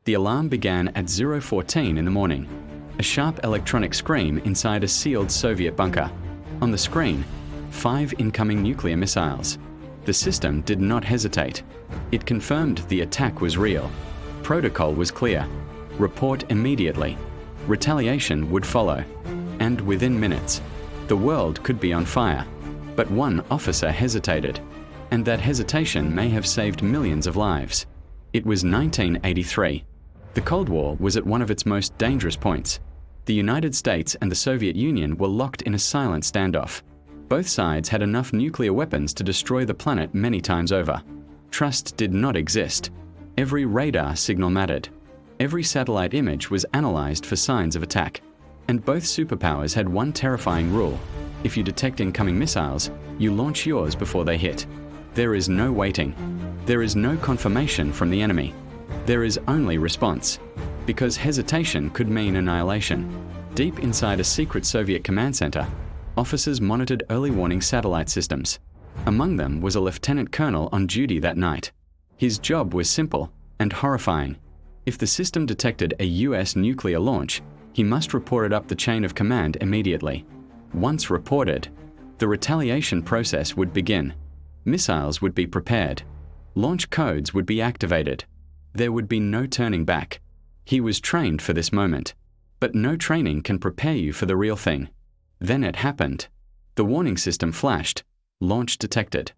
The alarm began at 0:14 in the morning. A sharp electronic scream inside a sealed Soviet bunker. On the screen, 5 incoming nuclear missiles. The system did not hesitate. It confirmed the attack was real. Protocol was clear. Report immediately. Retaliation would follow. And within minutes, the world could be on fire. But one officer hesitated, and that hesitation may have saved millions of lives. It was 1983. The Cold War was at one of its most dangerous points. The United States and the Soviet Union were locked in a silent standoff. Both sides had enough nuclear weapons to destroy the planet many times over. Trust did not exist. Every radar signal mattered. Every satellite image was analyzed for signs of attack. And both superpowers had one terrifying rule. If you detect incoming missiles, you launch yours before they hit. There is no waiting. There is no confirmation from the enemy. There is only response. Because hesitation could mean annihilation. Deep inside a secret Soviet command center, officers monitored early warning satellite systems. Among them was a lieutenant colonel on duty that night. His job was simple and horrifying. If the system detected a US nuclear launch, he must report it up the chain of command immediately. Once reported, the retaliation process would begin. Missiles would be prepared. Launch codes would be activated. There would be no turning back. He was trained for this moment. But no training can prepare you for the real thing. Then it happened. The warning system flashed. Launch detected.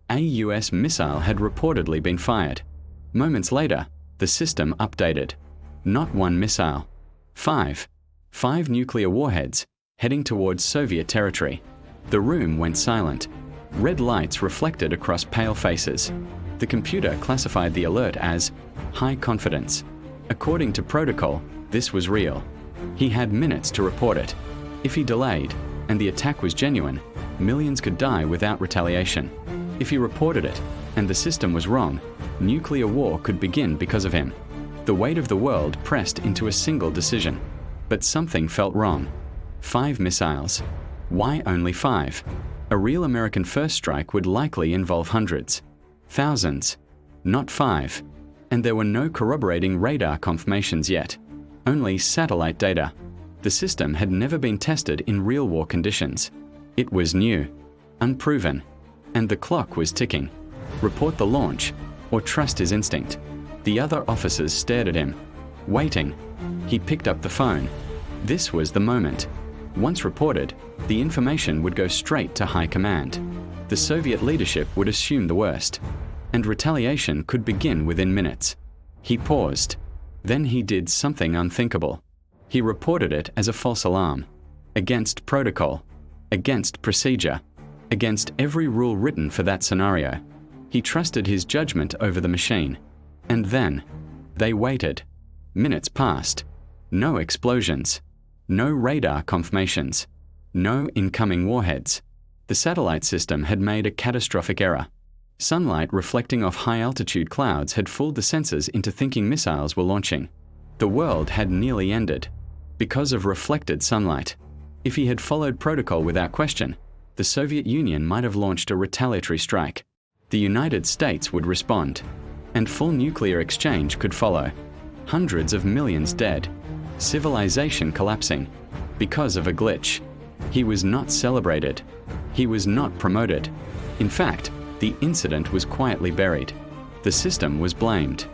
A US missile had reportedly been fired. Moments later, the system updated. Not one missile. 5 nuclear warheads, heading towards Soviet territory. The room went silent. Red lights reflected across pale faces. The computer classified the alert as high confidence. According to protocol, this was real. He had minutes to report it. If he delayed, and the attack was genuine, millions could die without retaliation. If he reported it, and the system was wrong, nuclear war could begin because of him. The weight of the world pressed into a single decision. But something felt wrong. 5 missiles. Why only 5? A real American first strike would likely involve hundreds. Thousands. Not 5. And there were no corroborating radar confirmations yet. Only satellite data. The system had never been tested in real war conditions. It was new. Unproven. And the clock was ticking. Report the launch, or trust his instinct. The other officers stared at him. Waiting. He picked up the phone. This was the moment. Once reported, the information would go straight to high command. The Soviet leadership would assume the worst. And retaliation could begin within minutes. He paused. Then he did something unthinkable. He reported it as a false alarm. Against protocol. Against procedure. Against every rule written for that scenario. He trusted his judgment over the machine. And then, they waited. Minutes passed. No explosions. No radar confirmations. No incoming warheads. The satellite system had made a catastrophic error. Sunlight reflecting off high-altitude clouds had fooled the sensors into thinking missiles were launching. The world had nearly ended. Because of reflected sunlight. If he had followed protocol without question, the Soviet Union might have launched a retaliatory strike. The United States would respond. And full nuclear exchange could follow. Hundreds of millions dead. Civilization collapsing. Because of a glitch. He was not celebrated. He was not promoted. In fact, the incident was quietly buried. The system was blamed.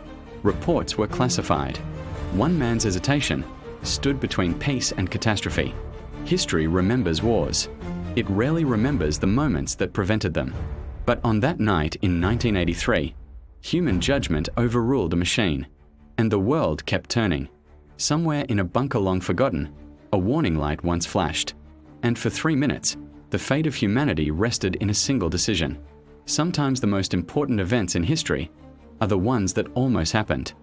Reports were classified. One man's hesitation stood between peace and catastrophe. History remembers wars. It rarely remembers the moments that prevented them. But on that night in 1983, human judgment overruled a machine, and the world kept turning. Somewhere in a bunker long forgotten, a warning light once flashed. And for 3 minutes, the fate of humanity rested in a single decision. Sometimes the most important events in history are the ones that almost happened.